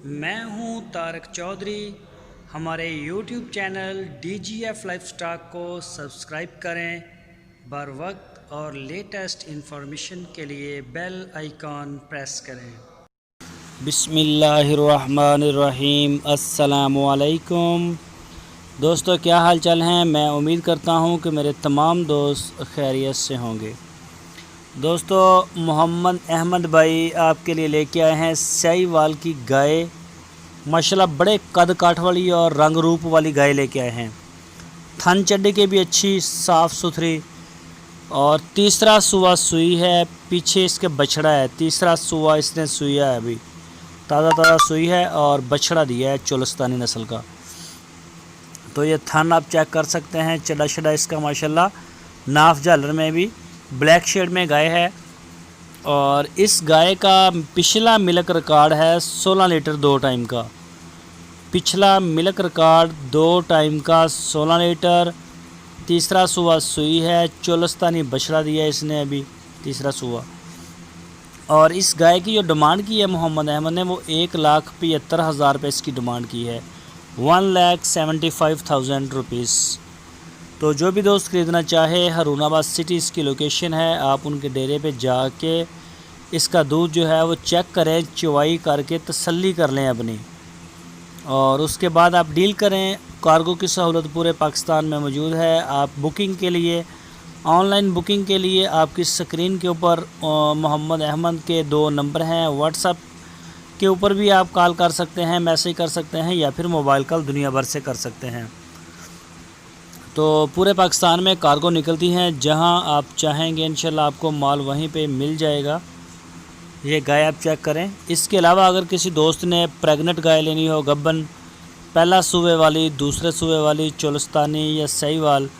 मैं हूं तारक चौधरी। हमारे YouTube channel DGF life stock को सब्सक्राइब करें। बर वक्त और लेटेस्ट इंफॉर्मेशन के लिए बेल आइकॉन प्रेस करें। बिस्मिल्लाहिर्रहमानिर्रहीम। अस्सलामु अलैकुम दोस्तों, क्या हाल चाल हैं। मैं उम्मीद करता हूं कि मेरे तमाम दोस्त खैरियत से होंगे। दोस्तों, मोहम्मद अहमद भाई आपके लिए लेके आए हैं साहिवाल की गाय। माशाल्लाह बड़े कद काठ वाली और रंग रूप वाली गाय लेके आए हैं। थन चड्डी के भी अच्छी साफ़ सुथरी, और तीसरा सुआ सुई है। पीछे इसके बछड़ा है। तीसरा सुआ इसने सुइया है, अभी ताज़ा सुई है और बछड़ा दिया है चोलस्तानी नस्ल का। तो ये थन आप चेक कर सकते हैं। चड्डा शड्डा इसका माशाल्लाह नाफ झालर में भी ब्लैक शेड में गाय है। और इस गाय का पिछला मिल्क रिकॉर्ड है 16 लीटर 2 टाइम का। पिछला मिल्क रिकॉर्ड 2 टाइम का 16 लीटर। तीसरा सुआ सुई है। चोलस्तानी बछड़ा दिया इसने अभी, तीसरा सुआ। और इस गाय की जो डिमांड की है मोहम्मद अहमद ने, वो 1,75,000 रुपये इसकी डिमांड की है। 1,75,000 रुपीज़। तो जो भी दोस्त ख़रीदना चाहे, हारूनाबाद सिटी इसकी लोकेशन है। आप उनके डेरे पे जाके इसका दूध जो है वो चेक करें, चवाई करके तसल्ली कर लें अपनी, और उसके बाद आप डील करें। कार्गो की सहूलत पूरे पाकिस्तान में मौजूद है। आप बुकिंग के लिए, ऑनलाइन बुकिंग के लिए आपकी स्क्रीन के ऊपर मोहम्मद अहमद के 2 नंबर हैं। व्हाट्सएप के ऊपर भी आप कॉल कर सकते हैं, मैसेज कर सकते हैं, या फिर मोबाइल कॉल दुनिया भर से कर सकते हैं। तो पूरे पाकिस्तान में कार्गो निकलती हैं, जहां आप चाहेंगे इंशाल्लाह आपको माल वहीं पे मिल जाएगा। ये गाय आप चेक करें। इसके अलावा अगर किसी दोस्त ने प्रेग्नेंट गाय लेनी हो, गब्बन, पहला सूबे वाली, दूसरे सूबे वाली, चोलस्तानी या साहिवाल,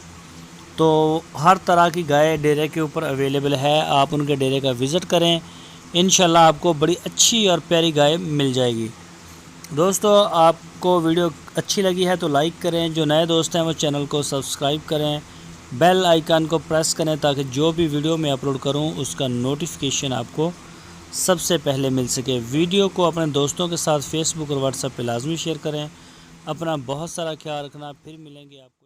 तो हर तरह की गाय डेरे के ऊपर अवेलेबल है। आप उनके डेरे का विज़िट करें, इंशाल्लाह आपको बड़ी अच्छी और प्यारी गाय मिल जाएगी। दोस्तों, आपको वीडियो अच्छी लगी है तो लाइक करें। जो नए दोस्त हैं वो चैनल को सब्सक्राइब करें, बेल आइकन को प्रेस करें, ताकि जो भी वीडियो मैं अपलोड करूं उसका नोटिफिकेशन आपको सबसे पहले मिल सके। वीडियो को अपने दोस्तों के साथ फेसबुक और व्हाट्सएप पे लाजमी शेयर करें। अपना बहुत सारा ख्याल रखना। फिर मिलेंगे आपको।